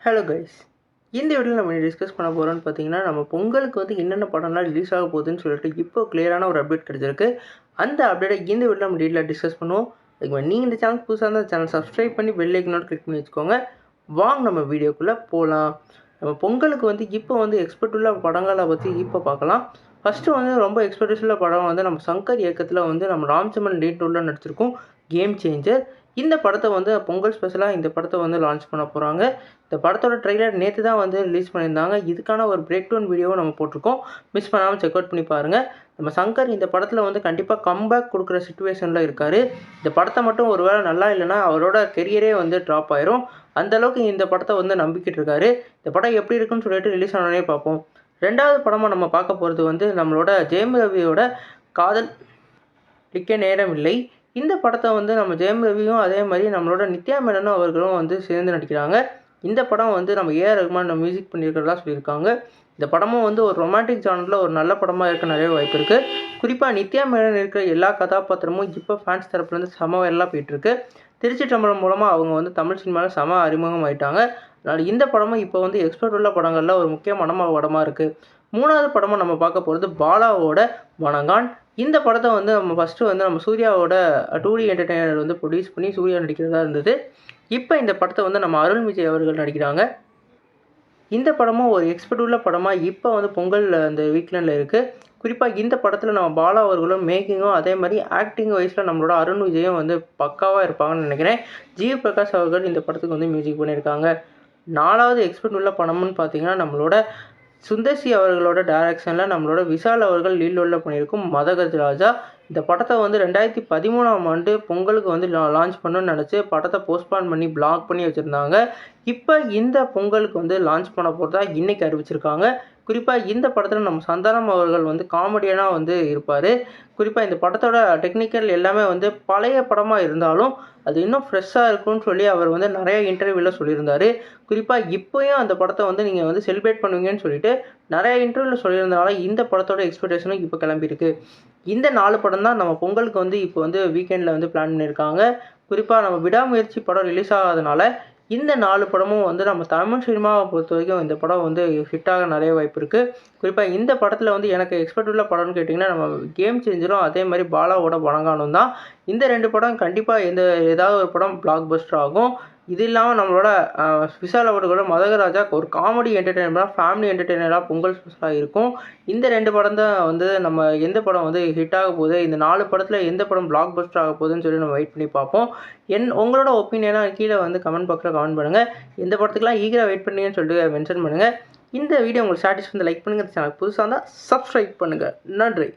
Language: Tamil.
ஹலோ கைஸ், இந்த வீடியோவில் நம்ம டிஸ்கஸ் பண்ண போகிறோம்னு பார்த்தீங்கன்னா, நம்ம பொங்கலுக்கு வந்து என்னென்ன படம்லாம் ரிலீஸ் ஆக போகுதுன்னு சொல்லிட்டு இப்போ கிளியரான ஒரு அப்டேட் கிடச்சிருக்கு. அந்த அப்டேட்டை இந்த வீடியோவில் நம்ம டீட்டெயிலாக டிஸ்கஸ் பண்ணுவோம். அதுக்கு நீங்கள் இந்த சேனல் புதுசாக இருந்தால் சேனல் சப்ஸ்கிரைப் பண்ணி பெல் ஐக்கனோட கிளிக் பண்ணி வச்சுக்கோங்க. வாங்க நம்ம வீடியோக்குள்ளே போகலாம். நம்ம பொங்கலுக்கு வந்து இப்போ வந்து எக்ஸ்பெக்ட் உள்ள படங்களை பற்றி இப்போ பார்க்கலாம். ஃபஸ்ட்டு வந்து ரொம்ப எக்ஸ்பெக்டேஷன் உள்ள படம் வந்து நம்ம சங்கர் இயக்கத்தில் வந்து நம்ம ராம்சரன் லீட் ரோலில் நடிச்சிருக்கோம், கேம் சேஞ்சர். இந்த படத்தை வந்து பொங்கல் ஸ்பெஷலாக இந்த படத்தை வந்து லான்ச் பண்ண போகிறாங்க. இந்த படத்தோட ட்ரெய்லர் நேற்று தான் வந்து ரிலீஸ் பண்ணியிருந்தாங்க. இதுக்கான ஒரு பிரேக் டவுன் வீடியோவை நம்ம போட்டிருக்கோம். மிஸ் பண்ணாமல் செக் அவுட் பண்ணி பாருங்கள். நம்ம சங்கர் இந்த படத்தில் வந்து கண்டிப்பாக கம்பேக் கொடுக்குற சுச்சுவேஷனில் இருக்கார். இந்த படத்தை மட்டும் ஒரு வேளை நல்லா இல்லைன்னா அவரோட கெரியரே வந்து ட்ராப் ஆயிரும். அந்தளவுக்கு இந்த படத்தை வந்து நம்பிக்கிட்டு இருக்காரு. இந்த படம் எப்படி இருக்குன்னு சொல்லிட்டு ரிலீஸ் ஆனோடனே பார்ப்போம். ரெண்டாவது படமாக நம்ம பார்க்க போகிறது வந்து நம்மளோட ஜெயம் ரவியோட காதல் லிக்க நேரம் இல்லை. இந்த படத்தை வந்து நம்ம ஜெயம் ரவியும் அதே மாதிரி நம்மளோட நித்யா மேனனும் அவர்களும் வந்து சேர்ந்து நடிக்கிறாங்க. இந்த படம் வந்து நம்ம ஏஆர் ரஹ்மான் மியூசிக் பண்ணியிருக்கிறதா சொல்லியிருக்காங்க. இந்த படமும் வந்து ஒரு ரொமான்டிக் ஜானரில் ஒரு நல்ல படமாக இருக்க நிறைய வாய்ப்பு இருக்குது. குறிப்பாக நித்யா மேனன் இருக்கிற எல்லா கதாபாத்திரமும் இப்போ ஃபேன்ஸ் தரப்புலேருந்து செம வைரலாக போயிட்டுருக்கு. திருச்சி சம்பளம் மூலமாக அவங்க வந்து தமிழ் சினிமாவில் செம அறிமுகம் ஆகிட்டாங்க. அதனால் இந்த படமும் இப்போ வந்து எக்ஸ்பெக்ட் உள்ள படங்களில் ஒரு முக்கியமான படமாக இருக்குது. மூணாவது படமாக நம்ம பார்க்க போகிறது பாலாவோட வணங்கான். இந்த படத்தை வந்து நம்ம ஃபஸ்ட்டு வந்து நம்ம சூர்யாவோட 2D என்டர்டெய்னர் வந்து ப்ரொடியூஸ் பண்ணி சூர்யா நடிக்கிறதா இருந்தது. இப்போ இந்த படத்தை வந்து நம்ம அருண் விஜய் அவர்கள் நடிக்கிறாங்க. இந்த படமும் ஒரு எக்ஸ்பெக்ட் உள்ள படமாக இப்போ வந்து பொங்கல் அந்த வீக்கெண்டில் இருக்குது. குறிப்பாக இந்த படத்தில் நம்ம பாலா அவர்களும் மேக்கிங்கும் அதே மாதிரி ஆக்டிங் வைஸில் நம்மளோட அருண் விஜயும் வந்து பக்காவாக இருப்பாங்கன்னு நினைக்கிறேன். ஜிவி பிரகாஷ் அவர்கள் இந்த படத்துக்கு வந்து மியூசிக் பண்ணியிருக்காங்க. நாலாவது எக்ஸ்பெக்ட் உள்ள படம்னு பார்த்தீங்கன்னா நம்மளோட சுந்தர்சி அவர்களோட டைரக்ஷனில் நம்மளோட விஷால் அவர்கள் லீட் ரோலில் பண்ணியிருக்கும் மதகஜ ராஜா. இந்த படத்தை வந்து 2013ஆம் ஆண்டு பொங்கலுக்கு வந்து லான்ச் பண்ணணும்னு நினச்சி படத்தை போஸ்ட்பான் பண்ணி பிளாக் பண்ணி வச்சுருந்தாங்க. இப்போ இந்த பொங்கலுக்கு வந்து லான்ச் பண்ண போகிறதா இன்றைக்கி அறிவிச்சிருக்காங்க. குறிப்பாக இந்த படத்தில் நம்ம சந்தானம் அவர்கள் வந்து காமெடியனாக வந்து இருப்பார். குறிப்பாக இந்த படத்தோட டெக்னிக்கல் எல்லாமே வந்து பழைய படமாக இருந்தாலும் அது இன்னும் ஃப்ரெஷ்ஷாக இருக்கும்னு சொல்லி அவர் வந்து நிறைய இன்டர்வியூவில் சொல்லியிருந்தார். குறிப்பாக இப்போயும் அந்த படத்தை வந்து நீங்கள் வந்து செலிப்ரேட் பண்ணுவீங்கன்னு சொல்லிட்டு நிறைய இன்டர்வியூவில் சொல்லியிருந்தனால இந்த படத்தோட எக்ஸ்பெக்டேஷனும் இப்போ கிளம்பியிருக்கு. இந்த 4 படம் தான் நம்ம பொங்கலுக்கு வந்து இப்போ வந்து வீக்கெண்டில் வந்து பிளான் பண்ணியிருக்காங்க. குறிப்பாக நம்ம விடாமுயற்சி படம் ரிலீஸ் ஆகாதனால இந்த 4 படமும் வந்து நம்ம தமிழ் சினிமாவை பொறுத்த வரைக்கும் இந்த படம் வந்து ஹிட்டாக நிறைய வாய்ப்பு இருக்குது. குறிப்பாக இந்த படத்தில் வந்து எனக்கு எக்ஸ்பெக்ட் உள்ள படம்னு கேட்டிங்கன்னா நம்ம கேம் சேஞ்சரும் அதே மாதிரி பாலாவோட வணங்கானும் தான். இந்த 2 படம் கண்டிப்பாக ஏதாவது ஒரு படம் பிளாக் பஸ்டர் ஆகும். இது இல்லாமல் நம்மளோட விஷால் அவர்களோட மதகராஜா ஒரு காமெடி என்டர்டெயின்மெண்ட்டாக ஃபேமிலி என்டர்டெய்னராக பொங்கல் ஸ்பெஷலாக இருக்கும். இந்த 2 படம் தான் வந்து நம்ம எந்த படம் வந்து ஹிட் ஆக போகுது, இந்த 4 படத்தில் எந்த படம் பிளாக் பஸ்டர் ஆக போகுதுன்னு சொல்லி நம்ம வெயிட் பண்ணி பார்ப்போம். உங்களோட ஒப்பீனியனாக கீழே வந்து கமெண்ட் பாக்ஸில் கமெண்ட் பண்ணுங்கள். எந்த படத்துக்குலாம் ஈகராக வெயிட் பண்ணீங்கன்னு சொல்லிட்டு மென்ஷன் பண்ணுங்கள். இந்த வீடியோ உங்களுக்கு சாட்டிஸ்ஃபை லைக் பண்ணுங்கள். சேனல் புதுசாக இருந்தால் சப்ஸ்கிரைப் பண்ணுங்கள். நன்றி.